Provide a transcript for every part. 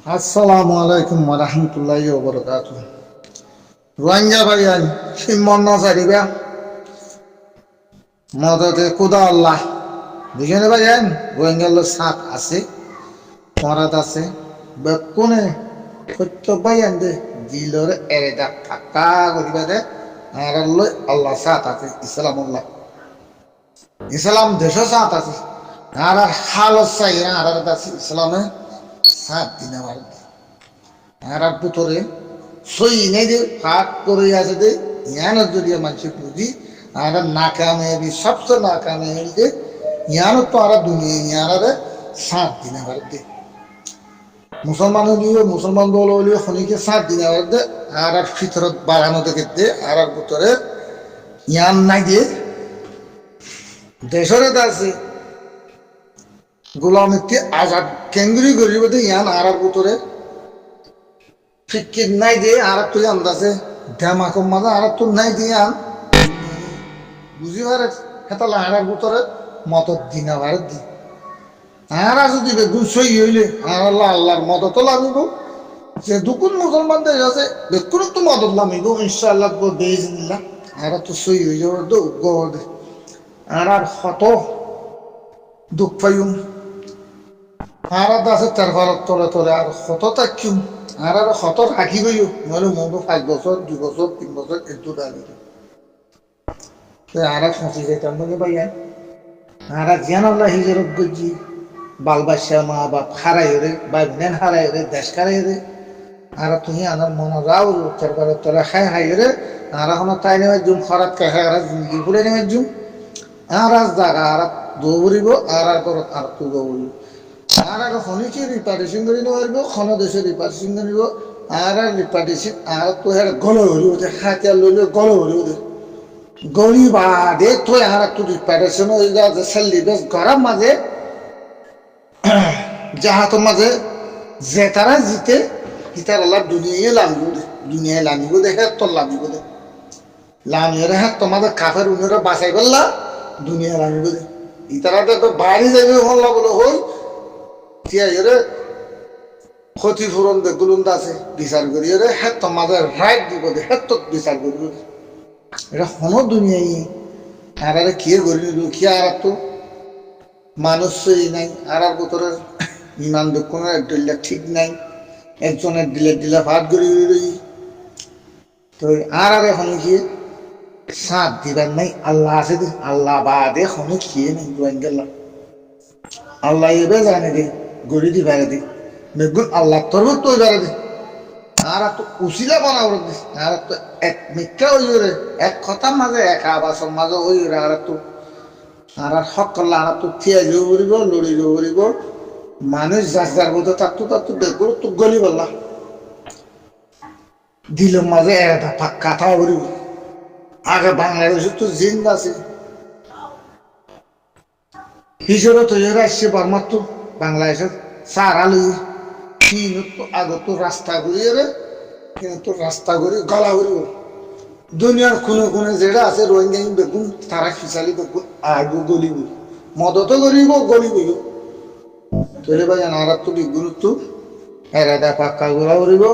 আসসালামু আলাইকুম ওয়া রাহমাতুল্লাহি ওয়া বারাকাতুহু। রোহিঙ্গা ভাইয়ান সিমন নজারিবা মদতে খুদা আল্লাহ বুঝেনে ভাইয়ান রোহিঙ্গা লো সাত আছে মরাদ আছে বেকুনে সত্য ভাইয়ান দে দিলরে এরেদা ফাঁকা করিবা দে আর আল্লাহ সাত আছে ইসলামুল্লাহ ইসলাম দেশ সাত আছে আর হালত চাই আর আছে ইসলামে সাত দিন আমার আর ভিতরে সই নেই যে ফাঁক করে আছে যে ইয়ানত যদি মানুষ বুঝি আর নাকামেবি সবচেয়ে নাকামেবি যে ইয়ানত তো আর দুনিয়া ইয়ারে সাত দিন আবার দে মুসলমান হলিও মুসলমান দল হলিও খনিকে সাত দিন আবার দে আর ভিতরত বাড়ানো দেখে দে আর ভিতরে ইয়ান নাই দিয়ে দেশরে আছে গোলামিতে আজাদ কেঙ্গুরি গরিব দে ইয়ান আর ভিতরে ফিকির নাই দিয়ে আর তুই আন্দাজে ধামাকম মাঝে আর তোর নাই দিয়ে আন বুঝি পারে হেতা লাহার ভিতরে মদত দিন আবার দি আর যদি বেগুন সই হইলে আর আল্লাহ আল্লাহর মদত লামিব যে দুকুন মুসলমান দেশ আছে বেগুন তো মদত লামিব ইনশাআল্লাহ বেজ নিলাম আর তো সই হয়ে যাবে তো গড় আর হত দুঃখ পাইম আর আছে তার ভারত তলে তলে আর হত তাকিম আর হত রাখিবইও নহলে মতো 5 বছর 2 বছর 3 বছর একটু দাঁড়িয়ে আর ফাঁসি যেতাম নাকি ভাইয়া আর জিয়ান আল্লাহ হিজরত গজি বাল বাচ্চা মা বাপ হারাই রে ভাই বোনেন হারাই রে দেশ হারাই রে আর তুমি আনার মনে রাও উত্তর করে তোরা খাই হাই রে আর এখন তাই নেমে জুম খরাত খাই আর জিন্দগি ফুলে নেমে জুম আর জায়গা আর দৌড়িব আর করত আর তু দৌড়িব আর খনিকে রিপার্টিশন করে নিব খন দেশে রিপার্টিশন করিব আর রিপার্টিশন আর তো গল হরিব হাতিয়া লইলে গল হরিব দে গরিবা দে তো আর তো রিপার্টিশন হয়ে যা যে সেলি বেশ গরম মাঝে জাহাতের মাঝে যে তারা জিতে হিতার আল্লাহ দুনিয়ায় লামিব দে দুনিয়ায় লামিব দে হ্যাঁ তোর লামিব দে লামিয়ে হ্যাঁ তোমাদের কাফের উনিরা বাঁচাই বললা দুনিয়া লামিব দে ইতারা তো বাড়ি যাবে হল্লা বলে হই রে ক্ষতিপূরণ যেগুলো আছে বিচার করি রে হ্যাঁ তোমাদের রাইট দিব দে হ্যাঁ তো বিচার করিব এটা হনো দুনিয়ায় আর কে করি কি আর তো মানুষই নাই আর ভিতরে ইমান দক্ষিণের দিলে ঠিক নাই একজনের দিলে দিলে ভাত করি রই তো আর এখন কি সাত দিবার নাই আল্লাহ আছে আল্লাহ বাদে এখন খেয়ে নেই গেলাম আল্লাহ এবার জানে দে গড়ি দি বেড়ে দি বেগুন আল্লাহ তোর তো বেড়ে দি আর তো উচিলা বানাব দি আর তো এক মিথ্যা ওই রে এক কথার মাঝে এক আবাসের মাঝে ওই রে আর তো আর হক করলে আর তো থিয়া যাব বলিব লড়ি যাব বলিব মানুষ যার যার মতো তার তো বেগুন তো গলি বললা দিলের মাঝে একটা ফাঁকা থা বলিব আগে বাংলাদেশে তো জিন্দা আছে হিজরত তৈরি আসছে বর্মার তো বাংলাদেশের সার আলু তো আগে তো রাস্তা ঘুরিয়ে রে কিন্তু রাস্তা ঘুরি গলা ঘুরিব দুনিয়ার কোনে কোনে যেটা আছে রোহিঙ্গা বেগুন তারা খিচালি বেগুন আগু গলিব মদত গরিব গলিব তৈরি ভাই আর তো বেগুন তো এরাদা পাক্কা গোলা ঘুরিব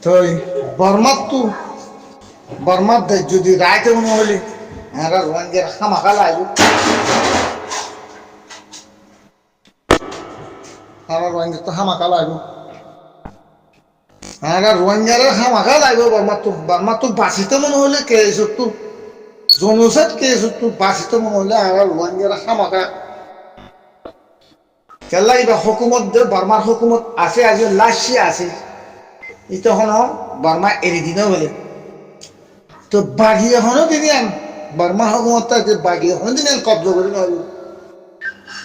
তো বর্মার যদি রায়তে মনে হলে আর রোহিঙ্গার খামাখা লাগবে আমার রোহিঙ্গা তো হামাকা লাগবে আর রোহিঙ্গারে হামাকা লাগবে বর্মার তো বাঁচিতে মনে হলে কে তো জনসাদ কে তো বাঁচিতে মনে হলে আর রোহিঙ্গারে হামাকা কেলা এবার হুকুমত দে বর্মার হুকুমত আছে আজ লাসি আছে এটা হন বর্মা এড়ি দিনে বলে তো বাঘি এখনো দিন বর্মা হুকুমত থাকে বাঘি এখনো দিন কব্জা করে নোৱাৰিব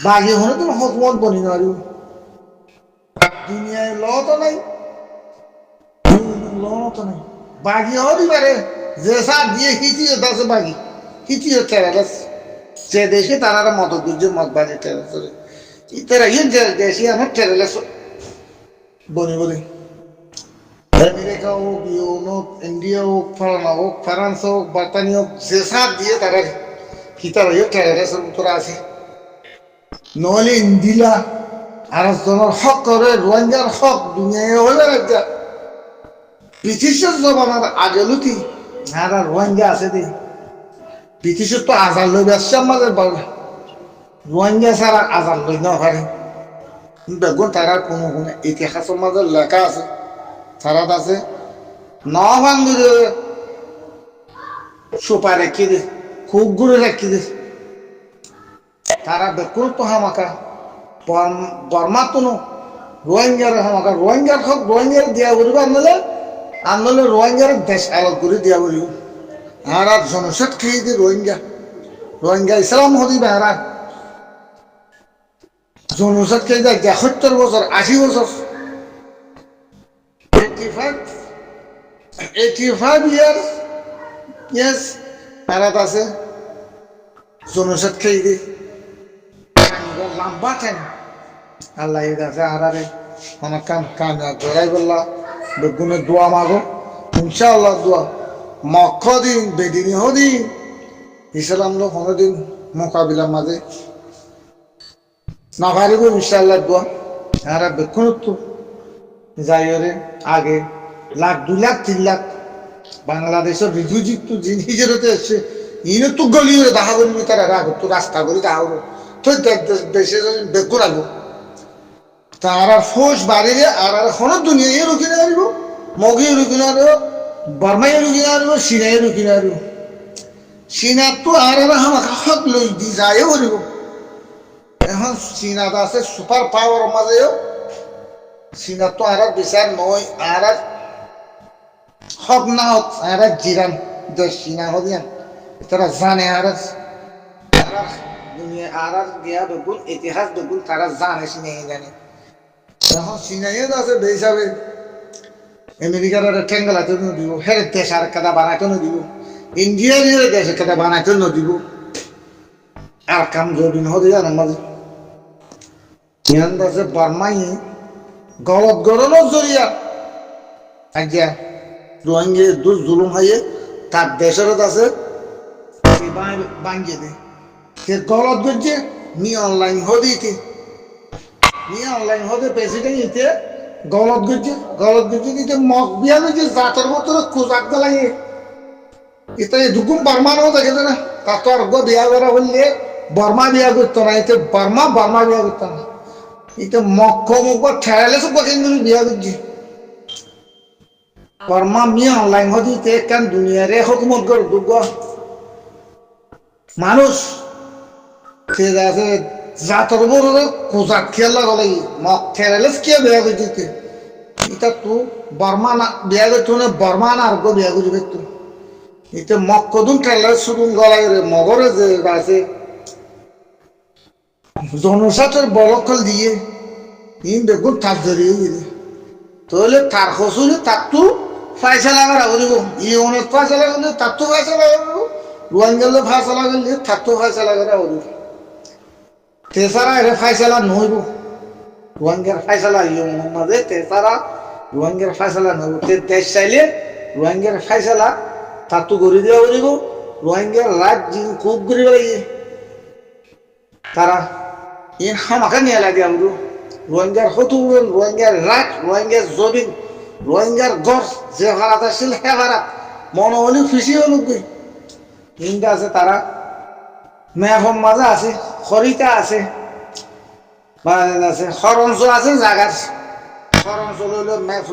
বাঘি এখনো তুমি হুকুমত বনি নোৱাৰিব দুনিয়ায় লত নাই বাঘি হরি পারে যে সার দিয়ে খিচিয়ে দাসে বাঘি খিচিয়ে টেরালাস যে দেশে তারা মত গুজে মত বাজে টেরালাস ইতারা ইন যে দেশে আমার টেরালাস বনি বলি আমেরিকা হোক ইউরোপ ইন্ডিয়া হোক ফরানা হোক ফ্রান্স হোক ব্রিটেনিয়া হোক যে সার দিয়ে তারা খিতারা টেরালাসের উত্তর আছে নহলে ইন্দিলা আর একজনের হক করে রোহিঙ্গার হক দুনিয়ায় হইবে একটা ব্রিটিশের জমানার আগে লুটি আর রোহিঙ্গা আছে দি ব্রিটিশের তো আজার লইবে আসছে আমাদের রোহিঙ্গা ছাড়া আজার লই না পারে বেগুন তারা কোনো কোনো ইতিহাসের মাঝে লেখা আছে তারা আছে ন ভাঙ্গুরে সোপা রেখে দে খুব ঘুরে রেখে দে তারা বেকুল তো হামাকা বর্মা তো রোহিঙ্গার হামাকা রোহিঙ্গার হক রোহিঙ্গার দিয়া করিব আনলে রোহিঙ্গার দেশ আলাদ করে দিয়া করিব আর জনসেট খেয়ে দি রোহিঙ্গা ইসলাম হদি বেহারা জনসেট খেয়ে যায় ৭১ বছর ৮০ বছর 85 ইয়ার্স ইয়েস তারা আছে জনসেট খেয়ে দি লম্বা টাইম আল্লাহ আছে আরে অনেক কামিয়াব করাই বললা বেগুনের দোয়া মাগো ইনশাআল্লাহ দোয়া মক্ষ দিন বেদিনী হদিন ইসলাম লোক কোনোদিন মোকাবিলার মাঝে না পারিব ইনশাআল্লাহ দোয়া আর বেগুন তো যাই আগে ১,০০,০০০ ২,০০,০০০ বাংলাদেশের রিফিউজি তো জিনিসের হতে এসছে ইনে তো গলি দেখা বলবি তারা রাগ তো রাস্তা করি দেখা হলো তো দেশে বেগুন আগে তার ফোর্স বাড়িলে আর এখনো দুনিয়ায় রুখি না পারিব মগিয়ে রুখি না পারিব বর্মাইয়ে রুখি না পারিব চীনাইয়ে রুখি না পারিব চীনাত তো আর আমাকে হক লই দি যায় পারিব এখন চীনাত আছে সুপার পাওয়ার মাঝেও চীনাত তো আর বিচার নয় আর হক না হক আর জিরান দেশ চীনা হদিয়ান তারা জানে আর দুনিয়া আর গিয়া বেগুন ইতিহাস বেগুন তারা জানে চিনে জানে এখন চিনাইয়ে আছে বে হিসাবে আমেরিকার ঠেঙ্গলাতে দিব হের দেশ আর কাদা বানাইতে দিব ইন্ডিয়ার দেশের কাদা বানাইতে দিব আর কাম জবিন হতে জানে মাঝে আছে বর্মাই গলত গরলের জরিয়া আজ্ঞা রোহিঙ্গে দুষ জুলুম হাইয়ে তার দেশের আছে বাঙ্গিয়ে দে সে গলত করছে নি অনলাইন হদিতে নিয়ে অনলাইন হতে প্রেসিডেন্ট ইতে গলত গেছে দিতে মগ বিয়া গেছে জাতর মতো খোঁজাক লাগে এটা দুগুম বর্মানও দেখে না তার তো আর বিয়া করা বললে বর্মা বিয়া করতো না এতে বর্মা বিয়া করতো না এটা মক্ষ মুখ ঠেড়ালে সব কিন্তু বিয়া করছি বর্মা মিয়া অনলাইন হতে কেন দুনিয়ারে হুকুমত করে দুর্গ মানুষ সে আছে জাতর বড় কোজাক খেলা গলে মগ ঠেড়ালে কে বিয়া করছি এটা তো বর্মা না বিয়া করতো না বর্মা না আর বিয়া করবে তো এটা মক্কদুম ঠেলা শুরু গলায় মগরে যে আছে জনস্বার্থের বলকল দিয়ে ইন বেগুন থাক জড়িয়ে গেলে তাহলে তার হসুলে তার তো ফাইসলা করা করিব ই অনেক ফাইসলা করলে তার তো ফাইসলা করব রোহিঙ্গালে ফাইসলা করলে তার তো ফাইসলা করা করিব তেসারা এর ফাইসলা নহইব রোহিঙ্গার ফাইসলা ইয়ে মোহাম্মদে তেসারা রোহিঙ্গার ফাইসলা নহইব তে দেশ চাইলে রোহিঙ্গার ফাইসলা তার তো গড়ি দেওয়া করিব রোহিঙ্গার রাত দিন খুব গরিব লাগে তারা ইন হামাকা নিয়ে লাগে আমরা রোহিঙ্গার হতুল রোহিঙ্গার রাত রোহিঙ্গার জবিন রোহিঙ্গার গড় যে ভাড়াত আসছিল সে ভাড়াত মনে হলেও খুশি হল ইন্দা আছে তারা মেহম মাজা আছে খরিতা আছে আছে খরঞ্চ আছে জাগার খরঞ্চ লইলে মেফ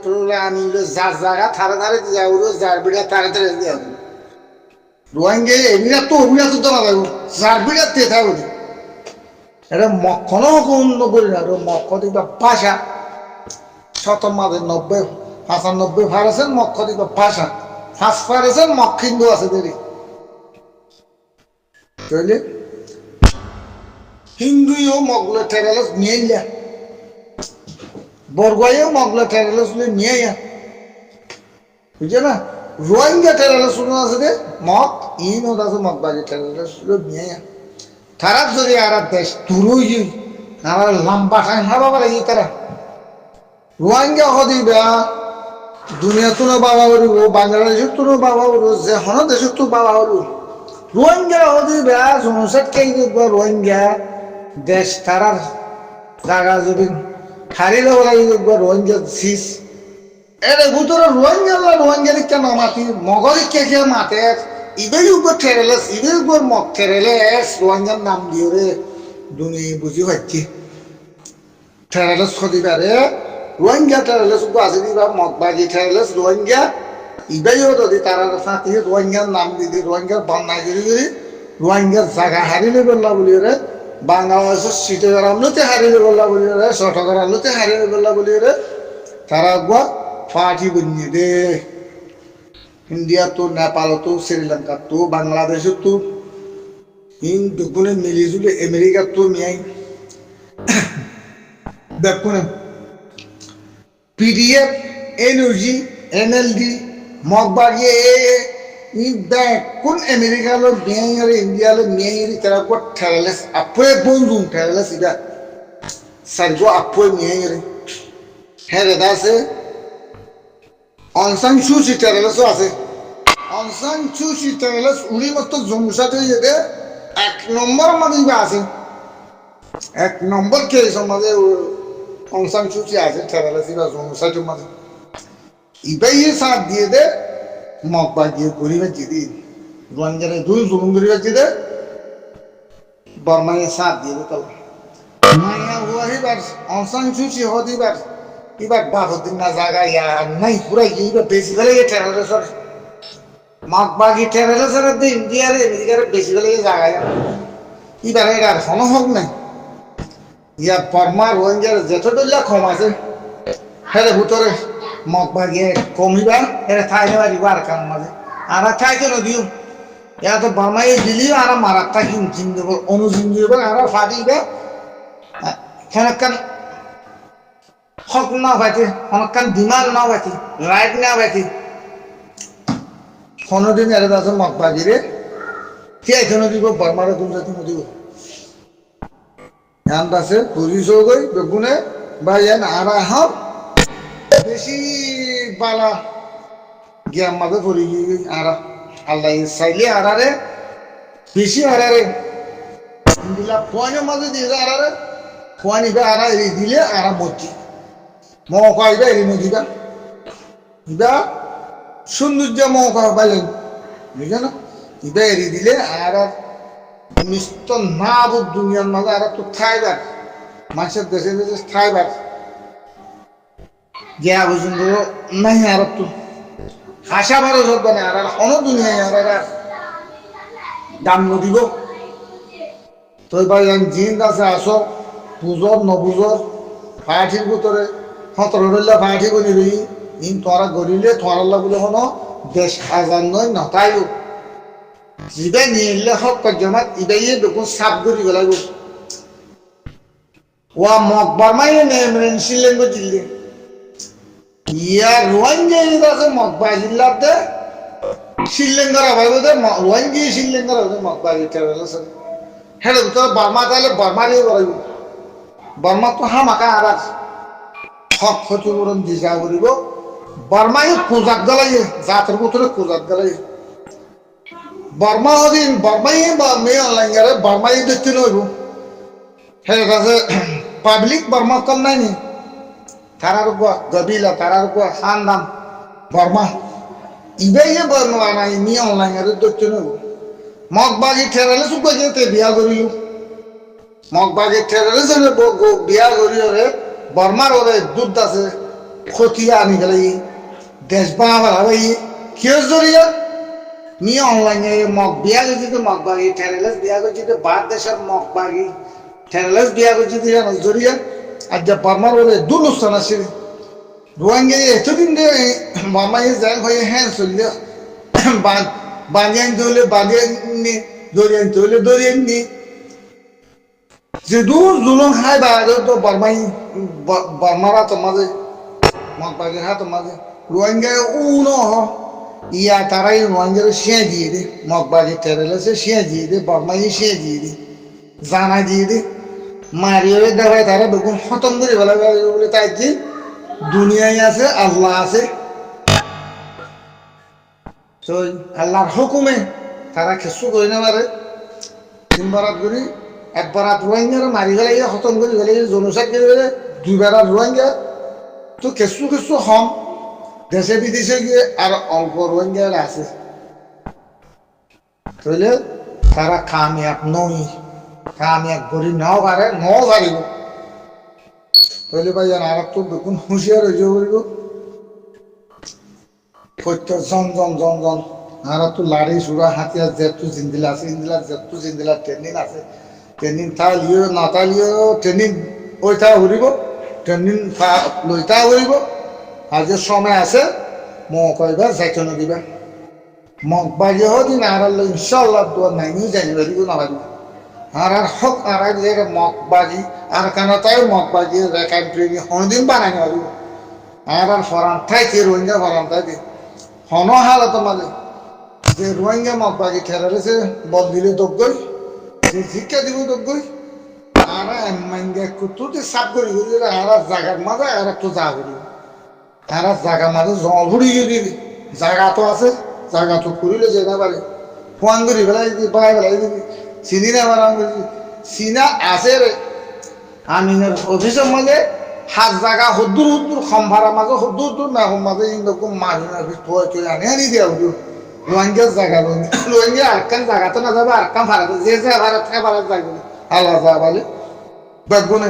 লইলে আনিলে যার জায়গা থারে থারে দিয়া উড়ো যার বিড়া তারে তারে দিয়া রোহিঙ্গা এমিরা তো অভিরা তো দেওয়া যাবো যার বিড়া তেথা বলি এটা মক্ষণও অন্য করি না মক্ষ দিবা ভাষা শতমাদের 95 ফারেছেন মক্ষ দিবা ভাষা ফাঁস ফারেছেন মক্ষ হিন্দু আছে দেরি বুঝলি হিন্দুও মগলে টেরালস নিয়ে ইয়া বরগুয়াইও মগলে টেরালস নিয়ে ইয়া বুঝছে না রোহিঙ্গা টেরালস শুনে আছে রে মগ ইনও আছে মগ বাজি টেরালস নিয়ে ইয়া খারাপ যদি আর দেশ তুরুই আমার লম্বা টাইম হবা বলে ই তারা রোহিঙ্গা হদিবা দুনিয়া তো বাবা হরিব বাংলাদেশের তো বাবা হরিব যে হন দেশের তো বাবা হরিব রোহিঙ্গা হদিবা জনসাত কে রোহিঙ্গা দেশ তারার জাগা যদি হারিলে বলা রোহিঙ্গা সিস এর ভিতরে রোহিঙ্গা কেন মাতি মগরি কে মাতে ইবেই উপর ঠেরেলেস ইবেই উপর মগ ঠেরেলেস রোহিঙ্গার নাম দিয়ে রে দুনিয়া বুঝি পাচ্ছি ঠেরেলেস খদিবারে রোহিঙ্গা ঠেরেলেস আছে দিবা মগবাজি ঠেরেলেস রোহিঙ্গা ইবেইও যদি তারা সাথে রোহিঙ্গার নাম দিদি রোহিঙ্গার বান্নাই করে রোহিঙ্গার জায়গা হারিলে বললা বলি রে বাংলাদেশের সিটে গড়ামলতে হারিলে বললা বলি রে চট্টগ্রামতে হারিলে বললা বলি রে তারা গো ফাটি বনিয়ে দে ইন্ডিয়া তো নেপাল তো শ্রীলঙ্কা তো বাংলাদেশ তো ইন দুগুনে মিলিজুলে আমেরিকা তো মিয়াই দেখুন পিডিএফ এনওজি এনএলডি মগবাগিয়ে কোন আমেরিকা লো মিয়াই আর ইন্ডিয়া লো মিয়াই তারা গো ঠেলেস আপরে বন্ধুম ঠেলেস ইদা সারগো আপরে মিয়াই রে হ্যাঁ রে দাসে অনসান সুচি ঠেলেস আছে অনসান সুচি ঠেলেস উড়ি মত জমুসাতে যেতে এক নম্বর মাঝে আছে এক নম্বর কেস আমাদের অনসান সুচি আছে ঠেলেস ইবা জমুসাতে মাঝে ইবাই সাথ দিয়ে দে মগবা গিয়ে গরিবের জিদি রোহিঙ্গারে দুই জুলুম গরিবের জিদে বর্মায় সাথ দিয়ে দে তাহলে মায়া হুয়া হিবার অনসান সুচি হদিবার এবার বাহুদ্দিন না জায়গা নাই পুরা এইবার বেশি ফেলে ঠেলেসর মগবাগি ঠেলেসর ইন্ডিয়ার আমেরিকার বেশি ফেলে জায়গা এবার এটা আর কোনো হোক নাই ইয়া বর্মা রোহিঙ্গার যেতদুল্লা কম আছে হেরে ভিতরে মগবাগি কমিবার এরা ঠাই নেবার ইবার কাম মাঝে আর ঠাই কেন দিও ইয়া তো বর্মাই দিলিও আর মারার থাকি জিন দেব অনুজিন দেব আর ফাটিবে কেন হক না পাইতে অনেকক্ষণ ডিমান্ড না পাইতে রাইট না পাইতে কোনোদিন এর দাস মগবাগিরে কে এখানে দিব বর্মারে গুঞ্জাতি দিব এন দাসে পুলিশ গই বেগুনে বা এন আর হাম বেশি বালা গিয়া মাঝে পড়ি আর আল্লাহ চাইলে আরারে বেশি আরারে দিলা পয়নের মাঝে দিয়ে আরারে পয়নিবে আরা এড়ি দিলে আরা মরছি মৌকা ইবা এড়ি নদীবা ইবা সৌন্দর্য মৌকা পাইলেন বুঝলেন ইবা এড়ি দিলে আর মিষ্ট না বুধ দুনিয়ার মাঝে আর তো থাইবার মানুষের দেশে দেশে থাইবার গিয়া পর্যন্ত নাই আর তো আশা বারো সব মানে আর কোনো দুনিয়ায় আর দাম নদিব তো এবার জিন আছে আসো বুঝর নবুঝর ফায়াঠির ভিতরে সতরল্লা ফায়াঠি করে রই ইন তোরা গড়িলে তোরাল্লা বলে কোনো দেশ আজান নয় নতাইও জিবে নিলে হক কজমাত ইবাইয়ে দেখুন সাপ গড়ি গলাইব ওয়া মকবার মাইনে নেমরেন শিলেঙ্গ জিল্লে ইয়া রোহিঙ্গা আছে মকবা জিল্লাতে শিলেঙ্গর আবাইব দে রোহিঙ্গি শিলেঙ্গর আবাইব মকবা জিল্লা আছে হ্যাঁ তো বর্মা তাহলে বর্মারই গড়াইব বর্মা তো হামাকা আর হক ক্ষতিপূরণ দিশা করিব বর্মাই কোজাক গলাইয়ে জাতের ভিতরে কোজাক গলাইয়ে বর্মা হদিন বর্মাই বা মেয়ে অনলাইন বর্মাই দেখতে নইব হ্যাঁ কাছে পাবলিক বর্মা কম নাই নি তারার গবিলা তারার খানদান বর্মা ইবাইয়ে বর্মা নাই মেয়ে অনলাইন দেখতে নইব মগবাগি ঠেরালে চুপ যেতে বিয়া করিল মগবাগি ঠেরালে চলে বিয়া করিলে বর্মার ওরে দুধ আছে খতিয়া আনি গেলে দেশ বানাবার হবে কেউ জড়িয়ে নিয়ে অনলাইনে মগ বিয়া করছি তো মগবাগি ঠেরালেস বিয়া করছি তো বাদ দেশের মগবাগি ঠেরালেস বিয়া করছি তো জড়িয়ে আর যা বর্মার ওরে দুল উস্তান আছে রোহিঙ্গা এতদিন বর্মা যাই হয়ে হ্যাঁ চললে বাঁধিয়ে আনতে হলে বাঁধিয়ে আনি দড়িয়ে আনতে হলে দড়িয়ে আনি যে দূর জুলুম খাই বাইরে তো বর্মারা তো মাঝে মগবাগের হাত মাঝে রোহিঙ্গা উনো ইয়া তারাই রোহিঙ্গারে শিয়া দিয়ে দে মগবাগি টেরেলেছে শিয়া দিয়ে দে বর্মাই শিয়া দিয়ে দে জানা দিয়ে দে মারিয়ে দেখায় তারা বেগুন খতম করে বলে বলে তাই যে দুনিয়ায় আছে আল্লাহ আছে তো আল্লাহর হুকুমে তারা খেসু করে না পারে দিন বারাত করি একবার রোহিঙ্গার মারি ফেলাই খতম করে ফেলাই জনসাদ করে দুইবার রোহিঙ্গা তো কিছু কিছু হম দেশে বিদেশে গিয়ে আর অল্প রোহিঙ্গা আছে তাহলে তারা কামিয়াব নই কামিয়াব করি নাও পারে নাও পারিব তাহলে ভাই আর তো দেখুন হুঁশিয়ার হয়ে যাবে বলব প্রত্যেক জন আর তো লাড়ি সুরা হাতিয়ার যেহেতু জিন্দিলা আছে ইন্দিলা যেহেতু জিন্দিলা ট্রেনিং আছে ট্রেনিং থালিও নাতালিও ট্রেনিং ওইটা উড়িব ট্রেনিং লইটা উড়িব আর যে সময় আছে মো কইবা যাইতে নদিবা মগ বাজি হদিন আর ইনশাল্লাহ দোয়া নাইনি জানি পারিব না পারিব আর হক আর যে মগ বাজি আর কেন তাই মগ বাজি রেখান ট্রেনিং হদিন বানাই পারিব আর ফরান থাইছে রোহিঙ্গা ফরান থাইছে হন হালত মাঝে যে রোহিঙ্গা মগ বাজি ঠেলারেছে বল দিলে দগ্গই যে শিক্ষা দিব দগ্গই আর এমাঙ্গে কুতুতে সাপ করি আর জায়গার মাঝে আর একটু যা করি আর জায়গার মাঝে জল ভরি দিবি জায়গা তো আছে জায়গা তো করিলে যে না পারে ফোন করি বেলাই দিবি বাই বেলাই দিবি চিনি না বানান করি চিনা আছে রে আমিনের অফিসের মাঝে হাত জায়গা হদ্দুর খম্ভারা মাঝে হদ্দুর না মাঝে এইরকম মাহিনার ভিতরে তুই আনি দিয়া হদ্দুর রোহিঙ্গার জায়গা রোহিঙ্গা আরকান জায়গা তো না যাবে আরকান ভাড়া যে ভাড়া থাকে ভাড়া যাইবে আল্লাহ যা বলে দেখবো না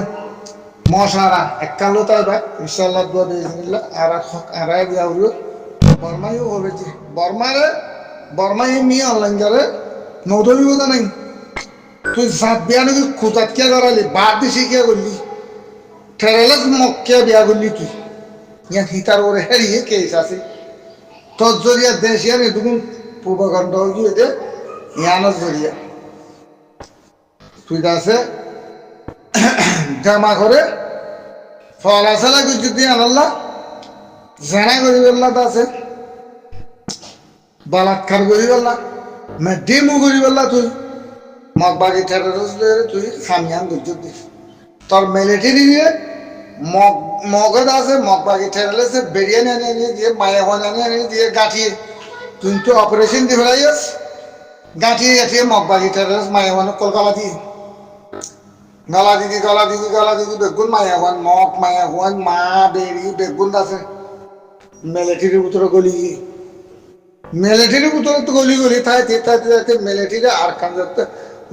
মশারা এককালো তাই ভাই ইনশাল্লাহ দোয়া দিয়েছিলাম আর দিয়া উড়িও বর্মাইও হবে যে বর্মাই নিয়ে অনলাইন যারে নদলিও তো নাই তুই সাত বিয়া নাকি খুঁজাত কে করালি বাদ দিছি কে করলি ঠেরালাস মক্কে বিয়া করলি তুই ইয়ান হিতার ওরে হেরিয়ে কেস আছে তোর জরিয়া দেশ ইয়ান এটুকুন পূর্বখণ্ড গিয়ে দে ইয়ানোর জরিয়া তুই আছে জামা করে ফল আছে না যদি আনাল্লাহ জানা করি বললা তো আছে বালাৎকার করি বললা ডেমু করি বললা তুই মগ বাগি ঠেরারস তুই সামিয়ান গুজর দিস তোর মিলিটারি নিয়ে মগদ আছে মগ বাগি ঠেরালেছে বিরিয়ানি আনিয়ে দিয়ে মায়া হন আনিয়ে দিয়ে গাঁঠিয়ে তুই তো অপারেশন দিয়ে ফেলাইস গাঁঠিয়ে মগ বাগি ঠেরালেস মায়া হন কলকাতা দিয়ে গলা দিদি বেগুন মায়া হন মগ মায়া হন মা বেরি বেগুন আছে মিলিটারির ভিতরে গলি মিলিটারির ভিতরে তো গলি তাই মিলিটারি আর কান যাতে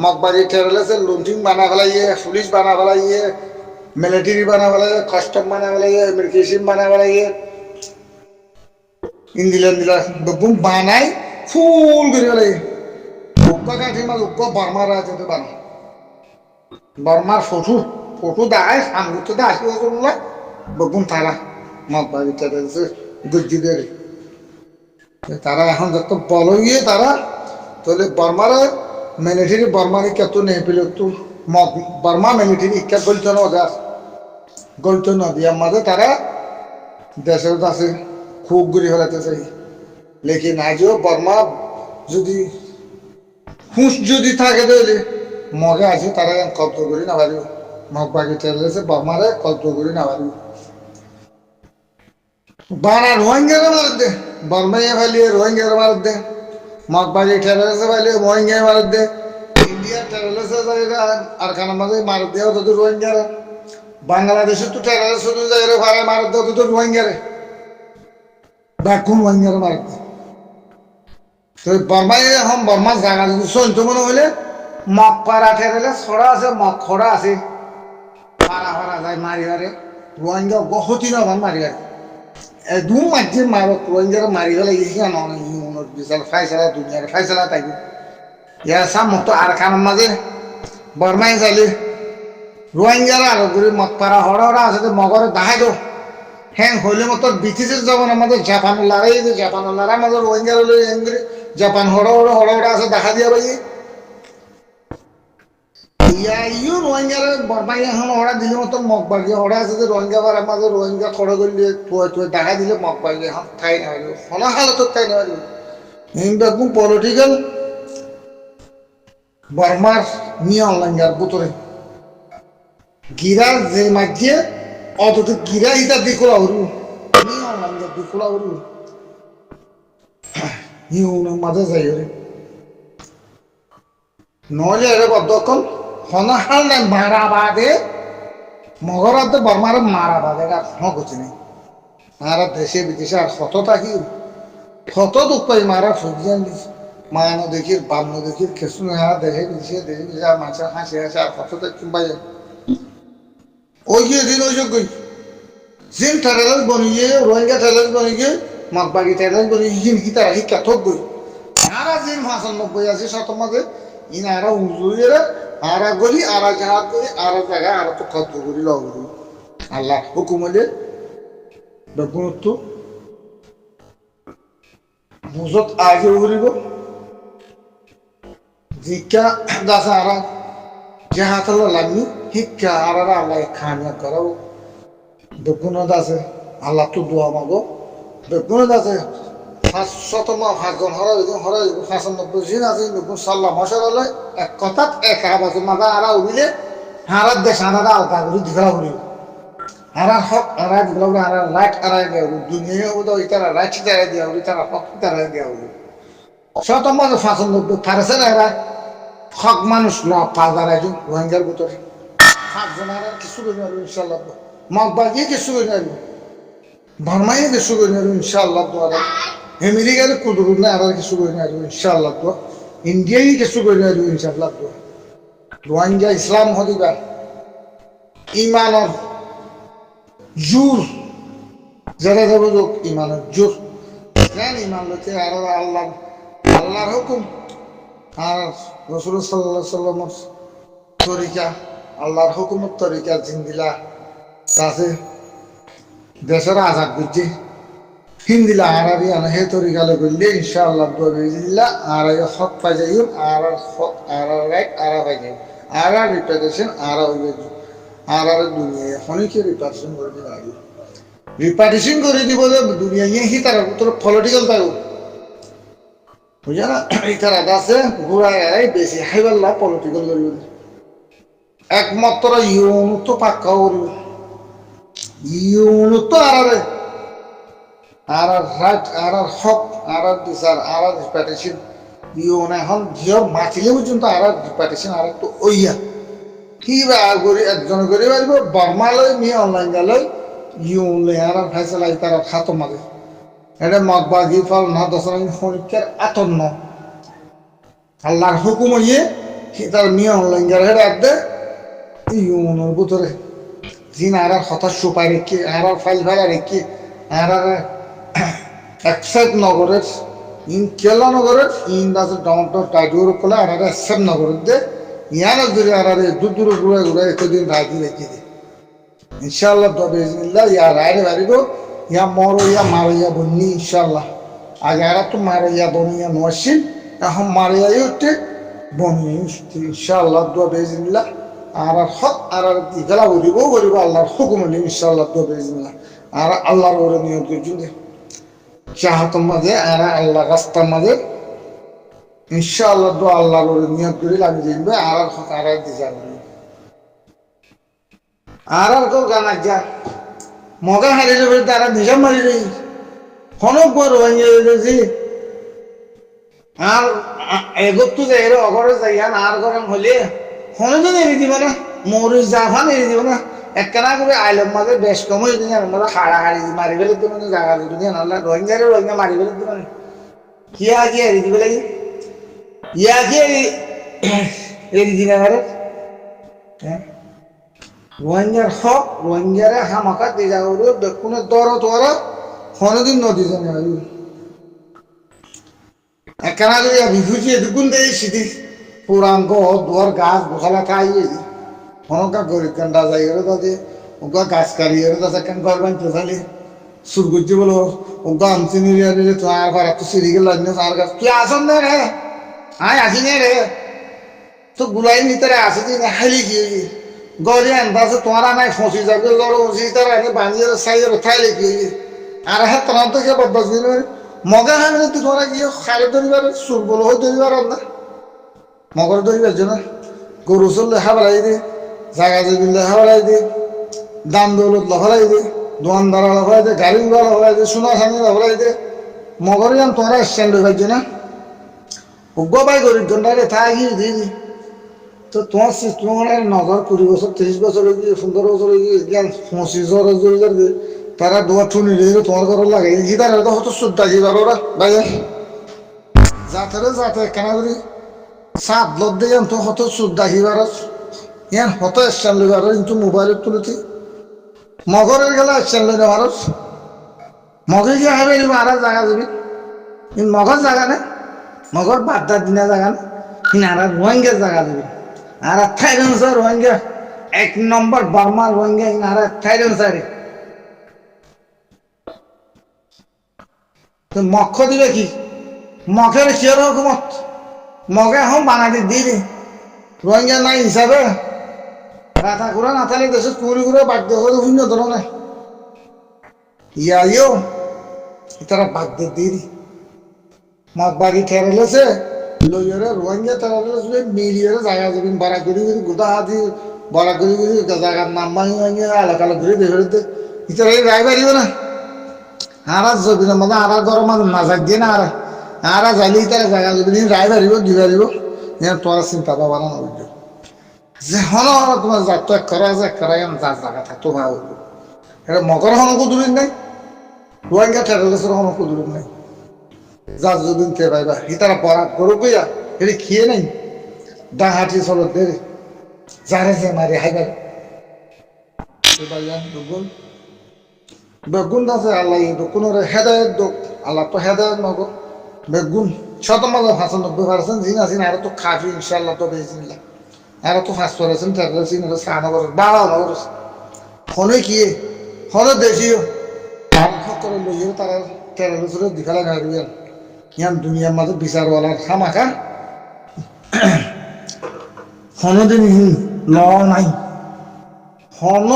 মগবাজি ঠেরালেছে লুন্টিং বানা ফেলাইয়ে পুলিশ বানা ফেলাইয়ে মিলিটারি বানা ফেলাইয়ে কাস্টম বানা ফেলাইয়ে ইমিগ্রেশন বানা ফেলাইয়ে ইন্দিলা বেগুন বানাই ফুল করে ফেলাইয়ে উক্কা কাঠি মাছ উক্কা বর্মার আছে তো বানা বর্মার ফটো দেখায় সামনে তো আসি বেগুন তারা মগবাজি ঠেরালেছে গুজ্জিদের তারা এখন যত বল গিয়ে তারা তাহলে বর্মারা মিলিটারি বর্মারে কত নেই পেল একটু বর্মা মিলিটারি ইকা গলত না দিয়ার মাঝে তারা দেশের আছে খুব ঘুরে ফেলাতে চাই লেকিন আজও বর্মা যদি হুঁশ যদি থাকে তাহলে মগে আছে তারা কব্জ করি না পারিব মগ বাকি ঠেলেছে বর্মারে কব্জ করি না পারিব বানা রোহিঙ্গারে মার দে বর্মাইয়া ফেলিয়ে রোহিঙ্গারে মার দে মগ বাজি ঠেলারেছে ফেলিয়ে রোহিঙ্গায় মার দে ইন্ডিয়া ঠেলারেছে আর খানা মাঝে মার দেও তো রোহিঙ্গারে বাংলাদেশে তো ঠেলারে শুধু যাই রে ভাড়া মার দেও তো রোহিঙ্গারে কোন রোহিঙ্গারে মার দে তো বর্মাই এখন বর্মার জায়গা যদি সন্ত মনে হইলে মগ পাড়া ঠেলালে ছড়া আছে মগ খড়া আছে পাড়া যায় মারিবারে রোহিঙ্গা গহতি না মারিবারে দু মাঝে মারত রোহিঙ্গারা মারি ফেলে বিশাল ফাইসলা দুনিয়ার ফাইসলা তাই ইয়ার সামতো আর খানের মাঝে বর্মাই চাইলে রোহিঙ্গারা আর করে মত পাড়া হড়া আছে মগরে দাহাই দো হ্যাঁ হইলে মতো ব্রিটিশের যখন আমাদের জাপান লড়াই জাপান লড়াই আমাদের রোহিঙ্গারা জাপান হড়া আছে দেখা দিয়া ভাই ইউ রোহিঙ্গারে বর্মাই এখন ওরা দিলে মতো মগবাগি ওরা আছে যে রোহিঙ্গা বার আমাদের রোহিঙ্গা খড়া করলে তুই দেখা দিলে মগবাগি এখন ঠাই না পারিব শোনা হালত ঠাই না পারিব একদম পলিটিক্যাল বর্মার নিয়ে অনলাইন ভিতরে গিরার যে মাঝে অত গিরা ইটা দিকোলা হরু নিয়ে অনলাইন দিকোলা হরু মাঝে যাই রে নহলে এর বদ্ধক্ষণ হনহাল নাই মারা বাদে মগরাতে বর্মারে মারা বাদে আর হচ্ছে নেই আর দেশে বিদেশে আর কত থাকি কত দুঃখ পাই মারা ফুজিয়ান দিছে মা ন দেখির বাপ ন দেখির খেসু না দেখে বিদেশে আর মাছের হাসি হাসি আর কত দেখতে পাই ওই যে দিন ওই যোগ্য জিম টেরেলাস বনিয়ে রোহিঙ্গা টেরেলাস বনিয়ে মাগবাগি টেরেলাস বনিয়ে হিম হিতারা হিকা থক গই আর জিম ৯৫ শত মাঝে ইন আর উজুরে আর গলি আর জাহাজ গলি আর জায়গা আর তো কত গলি লগরি আল্লাহ হুকুম হলে বেগুনত্ব বুঝত আগে উড়িব জিকা দাস আর জাহাজ লাগনি শিক্ষা আর আল্লাহ খানিয়া করাও বেগুনত আছে আল্লাহ তো দোয়া মাগো বেগুনত আছে ৫০০ হরা ৯৫ দিন আছে বেগুন সাল্লাহ মশাল এক কথাত এক আবাজ মাগা আর উড়িলে হারার দেশ আনারা আলকা করি দিঘা উড়িব হারার হক আড়াই দিঘা উড়ি হারার রাইট আড়াই দেওয়া উড়ি দুনিয়া উদা ইতারা রাইট তারাই দেওয়া উড়ি তারা হক তারাই দেওয়া উড়ি ৯৫ পারেছে না এরা হক মানুষ ন ৫,০০০ একজন রোহিঙ্গার ভিতরে ৫ জন আর কিছু করে নেব ইনশাল্লাহ মগবাগিয়ে কিছু করে নেব বর্মাইয়ে কিছু করে নেব ইনশাল্লাহ দ্বারা আমেরিকার কুদুর না আর কিছু করে নেব ইনশাল্লাহ তো ইন্ডিয়াই কিছু করে নেব ইনশাল্লাহ তো রোহিঙ্গা ইসলাম হদিবা ইমানের জোর যারা যাবো যোগ ইমানের জোর জান ইমান লোকে আর আল্লাহর হুকুম আর রাসূল সাল্লাল্লাহু আলাইহি সাল্লামের তরিকা আল্লাহর হুকুমের তরিকা জিন্দিলা তাছে দেশের আজাদ বুঝছি হিন্দিলা আরবি আনা হে তরিকা লগলে ইনশাআল্লাহ বিইজনিল্লাহ আর হক পাই যাই আর হক আর রাইট আর পাই যাই আর রিপ্রেজেন্টেশন আর হইবে আর দুনিয়া এখনই কি রিপ্রেজেন্টেশন করে দিই আগে রিপার্টিশন করে দিব যে দুনিয়া হি তার তোর পলিটিক্যাল পাইব বুঝা না এই তার আছে ঘুরাই বেশি হাইবাল্লা পলিটিক্যাল করিব একমাত্র ইউন তো পাক্কা করিব ইউন তো আর রাইট আর হক আর বিচার আর রিপার্টিশন ইউন এখন জিও মাতিলে পর্যন্ত আর রিপার্টিশন আর তো ওইয়া কি বা করি একজন করে পারব বর্মালয় নিয়ে অনলাইন গালয় ইউলে আর ফেসলাই তারা খাতো মারে এটা মগবাগি ফল না দশরা পরীক্ষার আতন্ন আল্লাহর হুকুম হইয়ে তার নিয়ে অনলাইন গেলে রাখবে ইউনের ভিতরে জিন আর কথা সুপাই রেখে আর ফাইল ফাইলা রেখে আর অ্যাকসেপ্ট নগরের ইন কেলা নগরের ইন দাসে ডমটো টাইডুর কোলা আর অ্যাকসেপ্ট নগরের দে ইয়ান যদি আর দূর ঘুরে ঘুরে এতদিন রাজি রেখে দে ইনশাআল্লাহ তবে ইজনিল্লাহ ইয়া রাইরে বাড়িব ইয়া মরো ইয়া মারো ইয়া বন্নি ইনশাআল্লাহ আগে আর তো মারো ইয়া বনি ইয়া নওয়াসিন এখন মারো ইয়া উঠতে বনি ইনশাআল্লাহ তবে ইজনিল্লাহ আর হক আর দিগলা বলিব আল্লাহর হুকুম হলে ইনশাআল্লাহ তবে ইজনিল্লাহ আর আল্লাহর ওরে নিয়ত করতে চাহতার মাঝে আর আল্লাহ রাস্তার মাঝে ইনশাআল্লাহ তো আল্লাহর ওরে নিয়ত করে লাগি যাইবে আর হক আর দিজা আর কেউ গান যা মগা হারিয়ে যাবে তারা নিজা মারি যাই হনক বড় ভাঙিয়ে যাচ্ছি আর এগোত্তু যাই অগরে যাই আর গরম হলে হনজন এড়িয়ে দিব না মরু জাফান এড়িয়ে দিব না একখানা করে আইলম মাঝে বেশ কম হয়ে দিন আমরা হাড়াহাড়ি মারি ফেলে দিব না জায়গা দিত না রোহিঙ্গা মারি ফেলে দিব না কি আগে এড়িয়ে দিব লাগে ইয়া কি এড়িয়ে দিন আমার হ্যাঁ রোহিঙ্গার হক রোহিঙ্গারে হামাকা দিয়ে যাওয়ার কোনো দর তোর কোনোদিন নদী জানে একখানা যদি রিফিউজি এদুকুন দেয় সিধি পুরান ঘর দুয়ার গাছ গোখালা খাই হনকা গরিব কান্ডা যাই তাতে ওগা গাছ কাড়ি তাতে কেন ঘর বানতে চালি সুর করছি বলো ওগা আমছি নিয়ে তোমার ঘর এত সিঁড়ি গেল আর গাছ তুই আসন না রে আয় আসি নে রে তো গুলাই নিতে আসে তুই হাইলি কি গড়ি আনবাছে তোমার নাই ফসি যাবে লড়ো ফসি তার আগে বানিয়ে সাইজের থাইলে কি আর হ্যাঁ তোমার তো কে বদবাস দিল মগা হয় তুই তোরা গিয়ে খারে ধরিবার সুর বলো হয়ে ধরিবার না মগর ধরিবার জন্য গরু চললে হাবড়াই দে জায়গা জমিলে হাবড়াই দে দাম দৌলত লহরাই দে দোয়ানদার লহরাই দে গাড়ি ঘোড়া লহরাই দে সোনা খানি লহরাই দে মগরে যান তোরা স্ট্যান্ড হয়ে পারছি না উগ্র পাই গরিব ঘন্টায় থাকি দিদি তো তোমার নজর 20 বছর 30 বছর হয়ে 15 বছর হয়ে জ্ঞান 25 বছর তারা দোয়া টুনি দিয়ে তোমার ঘর লাগে এই তারা তো হতো শ্রদ্ধা যাবার ওরা ভাইয়া যাতে কেন করি সাত লোক দিয়ে তো হতো শ্রদ্ধা হিবার ইয়ান হতো স্ট্যান্ড লিবার কিন্তু মোবাইলের তুলেছি মগরের গেলে স্ট্যান্ড লই নেওয়ার মগে গিয়ে হবে আর জায়গা যাবি মগর জায়গা না মগর বাড্ডার দিনা জায়গা না কিন্তু আর রোহিঙ্গার জায়গা যাবি আর থাইল্যান্ড স্যার রোহিঙ্গা 1 নম্বর বার্মা রোহিঙ্গা আর থাইল্যান্ড স্যারে তো মক্ষ দিবে কি মখের শিয়র হুকুমত মগে এখন বাঙালি দিলি রোহিঙ্গা নাই হিসাবে রাতা ঘুরা না থাকলে দেশে কুড়ি ঘুরে বাধ্য করে শূন্য ধরনের ইয়াইও তারা বাধ্য দিলি মগ বাড়ি ঠেরেলেছে লইয়ারে রোহিঙ্গা ঠেরেলে মিলিয়ে জায়গা যাবেন বাড়া করি গোটা হাতি বড়া করি জায়গার নাম ভাঙি এলাকা ঘুরে দেখে ইতারা রায় বাড়িব না আর জবিনের মধ্যে আর গরম না যাক দিয়ে না আর যাইলে তারা জায়গা যদি রায় বাড়িব দি বাড়িব তোরা চিন্তা পাবা না বুঝলো যে হন তোমার যাত্রা এক করা যার জায়গা থাকতো ভালো এটা মগর হন কুদুরিন নাই রোহিঙ্গা ঠেরেলেছে হন কুদুরিন নাই যার যদি কে পাইবা তারা বরাত গরু কইয়া এটা খেয়ে নাই ডা হাঁটি চলো দে যারে যে মারি হাইবার বেগুন আছে আল্লাহ কোনোর হেদায়ত দোক আল্লাহ তো হেদায়ত নগ বেগুন 95% জিন আছেন আর তো খাফি ইনশাল্লাহ তো বেজিনিল্লাহ আর তো 5% ঠেরেছেন এটা সানা করে বাড়া নগর হনে কি হনে দেশীয় করে লইয়ে তারা ঠেরেলে দিখালা গাড়িবেন ইয়ান দুনিয়ার মাঝে বিচারওয়ালার খামাখা হনদিন ল নাই হন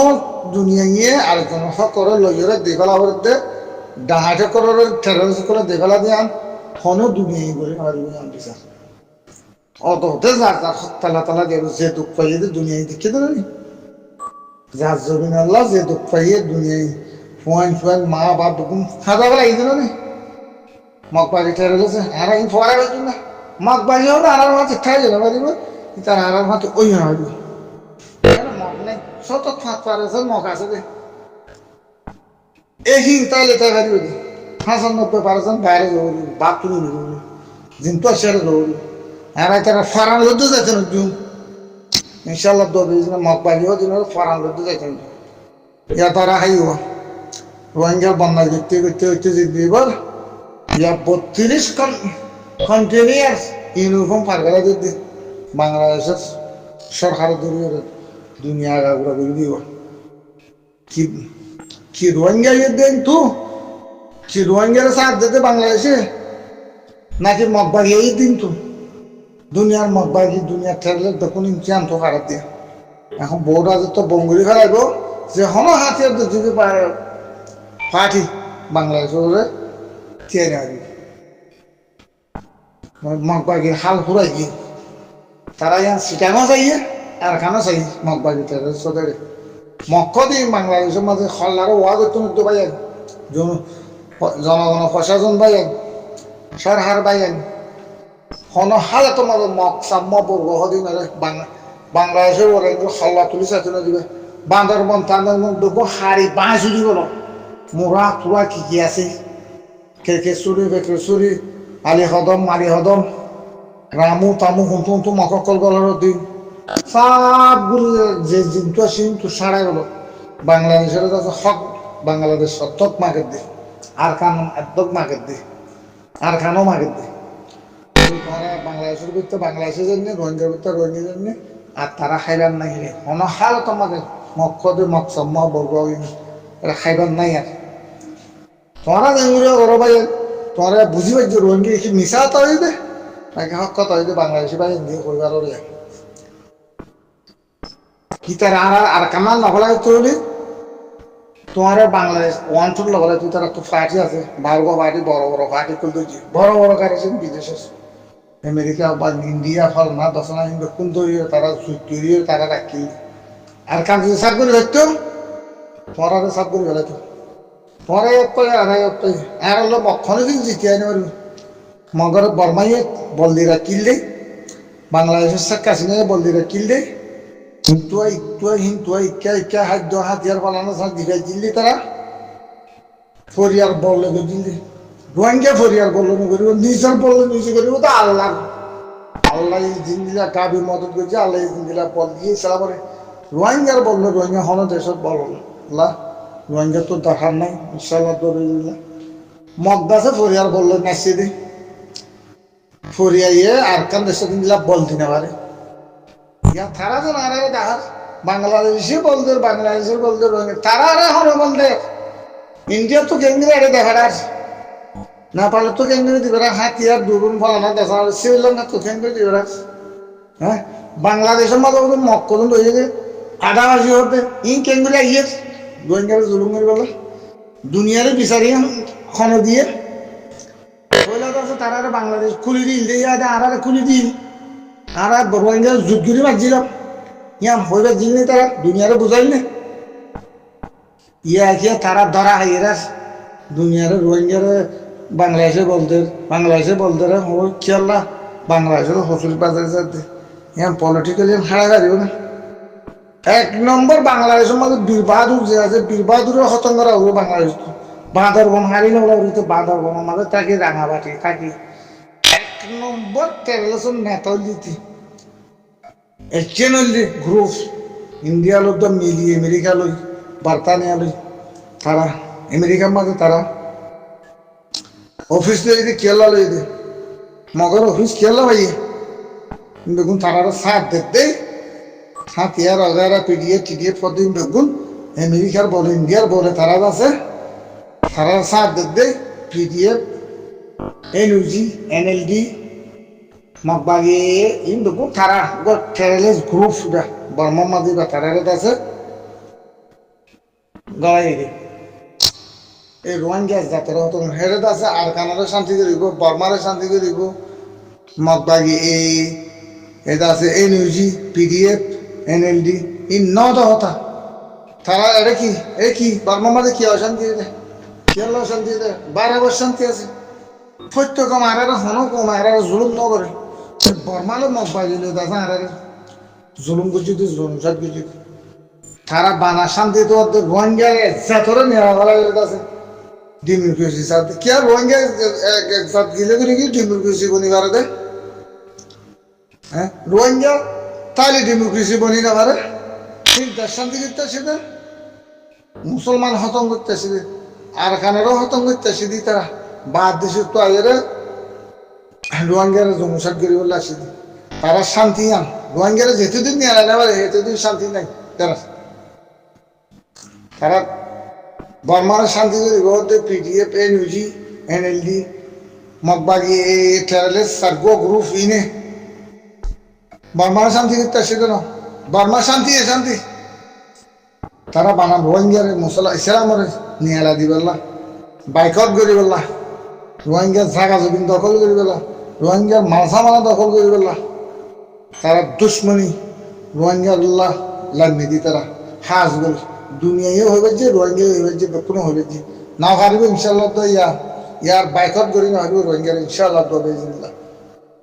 দুনিয়ায় আলোচনা করে লইয়ে দেখালা করতে ডাহাটে করে ঠেরোস করে দেখালা দিয়ে হন দুনিয়ায় করে হারিয়ে বিচার অত হতে যার তালা দিয়ে যে দুঃখ পাইয়ে দুনিয়ায় দেখে দেবে যার জমিন আল্লাহ যে দুঃখ পাইয়ে দুনিয়ায় ফুয়ান মা বাপ দুকুন খাওয়া বেলা এই দিল নি মগ বাড়ি ঠেরেছে আর এই ফোয়ারা বেতন না মগ বাড়ি হবে আর মাঝে খাই যাবে বাড়িব তার আর মাঝে ওই হবে মগ নেই শত ফাঁক পারেছে মগ আছে দে এই তাইলে তাই পারিব 95% বাইরে যাবো বাপ তুলি নেব জিন্তু সেরে যাবো আর তারা ফরান লদ্দু যাচ্ছে না জুম ইনশাল্লাহ দবে মগ বাড়ি হোক ফরান লদ্দু যাচ্ছে না ইয়া তারা হাইব রোহিঙ্গার বন্যা করতে করতে হচ্ছে যে দুইবার ইয়া 32 কন্টিনিউয়াস ইউনিফর্ম পারগালা দিতে বাংলাদেশের সরকারের দরিয়ে দুনিয়া আগাগুড়া করে দিব কি রোহিঙ্গা ইয়ে দেন তো কি রোহিঙ্গার সাথ দিতে বাংলাদেশে নাকি মগবাগিয়েই দিন তো দুনিয়ার মগবাগি দুনিয়ার ঠেলে দেখুন ইনচান তো খারাপ দিয়ে এখন বউ রাজা তো বঙ্গুলি ফেলাইব যে হন হাতিয়ার যদি পাঠি বাংলাদেশের চেয়ে নেওয়া মগবাগির হাল ফুরাই গিয়ে তারা ইয়ান সিটানো চাইয়ে আর খানো চাই মগবাগি ঠেলে মক্ষ দিন বাংলাদেশের মাঝে হল্লারও ওয়াজ তো বাইন জনগণ প্রশাসন বাইন সরকার বাইন হন হালে তোমার মগ সাম্য বর্গ দিন বাংলাদেশের ওরা হল্লা তুলি চাচনা দিবে বান্দরবন টান্দরবন দেখবো হাড়ি বাঁশ উঠি গেল মোড়া তোরা কি আছে কেকেশ্বরী বেকেশ্বরী আলি হদম রামু তামু হুঁতু মকল গলার দিন সবগুলো যে জিন্তু আছে কিন্তু সারা গেল বাংলাদেশের হক বাংলাদেশ সত্যক মার্কেট দে আর খান একদম মার্কেট দে আর খানও মার্কেট দে বাংলাদেশের ভিতরে বাংলাদেশের জন্য রোহিঙ্গার ভিতরে রোহিঙ্গার জন্য আর তারা খাইবার নাই অনহাল তোমাদের মক্ষ দে মকসম্ম বর্গ এটা খাইবার নাই আর তোমরা যেগুলো করো ভাই তোমরা বুঝি পাইছো রোহিঙ্গা কি মিশা তো হইবে নাকি হক কথা হইবে বাংলাদেশি ভাই দিয়ে করিবার কি তার আর কামাল নকলাই তৈরি তোমার বাংলাদেশ ওয়ান টুর লগলে তুই তারা তো পার্টি আছে ভারগো পার্টি বড় বড় পার্টি করতে বড় বড় কারেছে বিদেশে আমেরিকা বা ইন্ডিয়া ফল না দশনা দক্ষিণ তৈরি তারা তৈরি তারা রাখি আর কাম যদি সাপ করে রাখতো পরে সাপ করে গেলাতো পরে আর হলো মক্ষণে কিন্তু জিতে আনি পারবি মগর বর্মাইয়ে বল দিয়ে কিনলে বাংলাদেশের শেখ হাসিনা বলদি রে কিল দে হিন্তুয়া ইক্কা ইক্কা হাদ্য হাতিয়ার বানানো সার দিঘাই দিল্লি তারা ফরিয়ার বললে দিল্লি রোহিঙ্গা ফরিয়ার বললো না করিব নিজের বললে নিজে করিব তো আল্লাহ আল্লাহ জিন্দিলা কাবির মদত করছে আল্লাহ জিন্দিলা বল দিয়ে সারা করে রোহিঙ্গার বললো রোহিঙ্গা হন দেশের বল আল্লাহ রোহিঙ্গা তো দেখার নাই ইনশাল্লাহ দরিল্লা মগদাসে ফরিয়ার বললো নাচিয়ে দি ফরিয়াইয়ে আর কান দেশে দিলা বল দিনে পারে ইয়া তারা তো না রে দেখার বাংলাদেশি বলদের বাংলাদেশের বলদের রোহিঙ্গা তারা আরে হন বলতে ইন্ডিয়া তো কেন্দ্রে আরে দেখার আর না পারলে তো কেন্দ্রে দিবে হাতিয়ার দুগুণ ফলানো দেখা শ্রীলঙ্কা তো কেন্দ্রে দিবে হ্যাঁ বাংলাদেশের মতো মক্কল রয়ে যে আদাবাসী হতে ইন কেন্দ্রে ইয়ে রোহিঙ্গার জুলুম করে বলে দুনিয়ারে বিচারি খন দিয়ে আছে তারা বাংলাদেশ খুলি দিল দিয়ে আর খুলি দিল আর রোহিঙ্গার যুদ্ধগুলি মারছিলাম ইয়া হইবার জিনিস তারা দুনিয়ারে বুঝাই না ইয়া তারা ধরা হয় এরা দুনিয়ারে রোহিঙ্গারে বাংলাদেশে বলতে খেয়াল্লা বাংলাদেশের হসুল বাজারে যাতে ইয়া পলিটিক্যালি হারা গাড়িও না এক নম্বর বাংলাদেশের মধ্যে বীর বাহাদুর যে আছে বীর বাহাদুরের হতন করা হলো বাংলাদেশ বাঁদরবন হারিয়ে নেওয়া বাঁদরবনের মাঝে তাকে রাঙাবাটি থাকি এক নম্বর টেরোরিজম নেতা দিতে একেনলি গ্রুপ ইন্ডিয়া লোক মিলি আমেরিকা লই বার্তানিয়া লই তারা আমেরিকার মাঝে তারা অফিস লই দিয়ে কেলা লই দে মগর অফিস কেলা ভাইয়ে দেখুন তারা সাথ দেখতে সাথ ইয়ার অগারা পিডিএফ প্রতিদিন দেখুন আমেরিকার বলে ইন্ডিয়ার বলে তারা আছে তারা সাথ দেখতে পিডিএফ এনইউজি এনএলডি মগবাগি ইন দেখুন তারা টেরোরিস্ট গ্রুপ বর্মার মাঝে বা তারা আছে গড়াই এই রোহিঙ্গা জাতের হতো হেরেদ আছে আর কানাডা শান্তি করিব বর্মারে শান্তি করিব মগবাগি এটা আছে এনইউজি পিডিএফ এনএলডি এই নটা হতা তারা এটা কি কি বর্মার মাঝে কি অশান্তি দেয় কেরল অশান্তি দেয় 12 বছর শান্তি আছে প্রত্যেক মারারে হনো মারারে জুলুম ন করে বর্মালে মগবাগি দাদা আরে জুলুম করছি তো জুলুম সাত করছি তারা বানা শান্তি তো রোহিঙ্গা জাতরে নেওয়া আছে ডেমোক্রেসি সাথে কি আর রোহিঙ্গা জাত গিলে করে কি ডেমোক্রেসি বনিবার দে হ্যাঁ রোহিঙ্গা তাহলে ডেমোক্রেসি বনি না পারে ঠিক দেশ শান্তি করতেছে না মুসলমান হতম করতেছে আর খানেরও হতম করতেছে দি তারা বাদ দেশে তো আইরে রোহিঙ্গারা জমুসাট গরি বলে আসি তারা শান্তি আন রোহিঙ্গারা যেতেদিন নিয়ে আলাদা পারে এতদিন শান্তি নাই তারা বর্মার শান্তি করি বলতে পিডিএফ এনইউজি এনএলডি মগবাগি এই টেরোরিস্ট সার্গো গ্রুপ ইনে বর্মার শান্তি করতে আসে কেন বর্মার শান্তি শান্তি তারা বানাম রোহিঙ্গারে মুসলা ইসলামরে নিয়ে আলা দিবেলা বাইকট করি বললা রোহিঙ্গার জাগা জমিন দখল করি বললা রোহিঙ্গার মালসামানা দখল করি বললা তারা দুশ্মনী রোহিঙ্গাল্লাহ লাগনি দি তারা হাজ বল দুনিয়ায় হইবে যে রোহিঙ্গা হইবে যে কোনো হইবে যে না পারিব ইনশাল্লাহ তো ইয়ার বাইকট করি না হইব রোহিঙ্গার ইনশাল্লাহ তো বেজিল্লাহ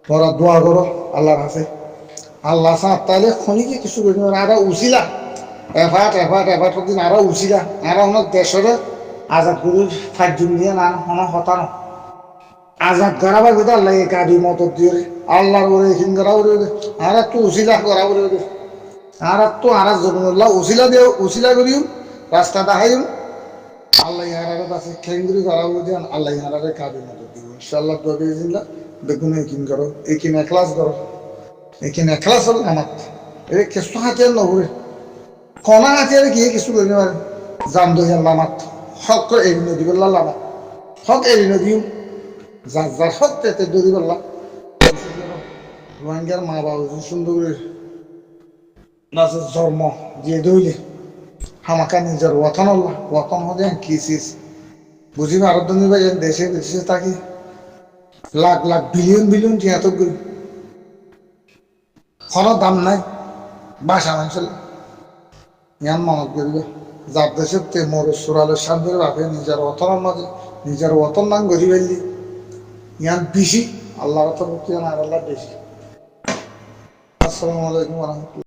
তোরা দোয়া করো আল্লাহর হাতে আল্লাহ সাহ তাহলে খনিকে কিছু করি আরো উচিলা এফাট দিন আরো উচিলা আরো অনেক দেশের আজাদ করে ফাইজুম দিয়ে না হতানো আজাদ করাবার কথা আল্লাহ কাবি মত দিয়ে আল্লাহর ওরে হিঙ্গরা ওরে আর একটু উচিলা করা ওরে আর তো আর জমিনুল্লাহ উচিলা দিও উচিলা করিও রাস্তা দেখাইও আল্লাহ ইহারে আছে খেঙ্গুরি করা ওরে আল্লাহ ইহারে কাবি মত দিও ইনশাআল্লাহ তো বেজিল্লাহ বেগুন একিন করো একিন এখলাস করো একিন এখলাস হল আমার এই কেসু হাতিয়ার নহরে কণা হাতিয়ারে কি কিছু করি না জান দহিয়ার লামাত হক এড়িয়ে দিব লামা হক এড়িয়ে দিও যার যার হক তেতে দৌড়ি বললাম রোহিঙ্গার মা বাবা সুন্দর করে নাচের জন্ম দিয়ে দইলে হামাকা নিজের ওয়াতন আল্লাহ ওয়াতন হতে কিসিস বুঝি ভারত নির্বাচন দেশে দেশে থাকি লাখ লাখ বিলিয়ন টিয়া তো করি কোনো দাম নাই বাসা মানুষের ইয়ান মনত করিবে যার দেশের তে মোর সুরালের শান্তির ভাবে নিজের ওতনের মাঝে নিজের ওতন নাম গড়ি ফেললি ইয়ান বেশি আল্লাহর তরফ থেকে আর আল্লাহ বেশি আসসালামু আলাইকুম রহমতুল্লাহ।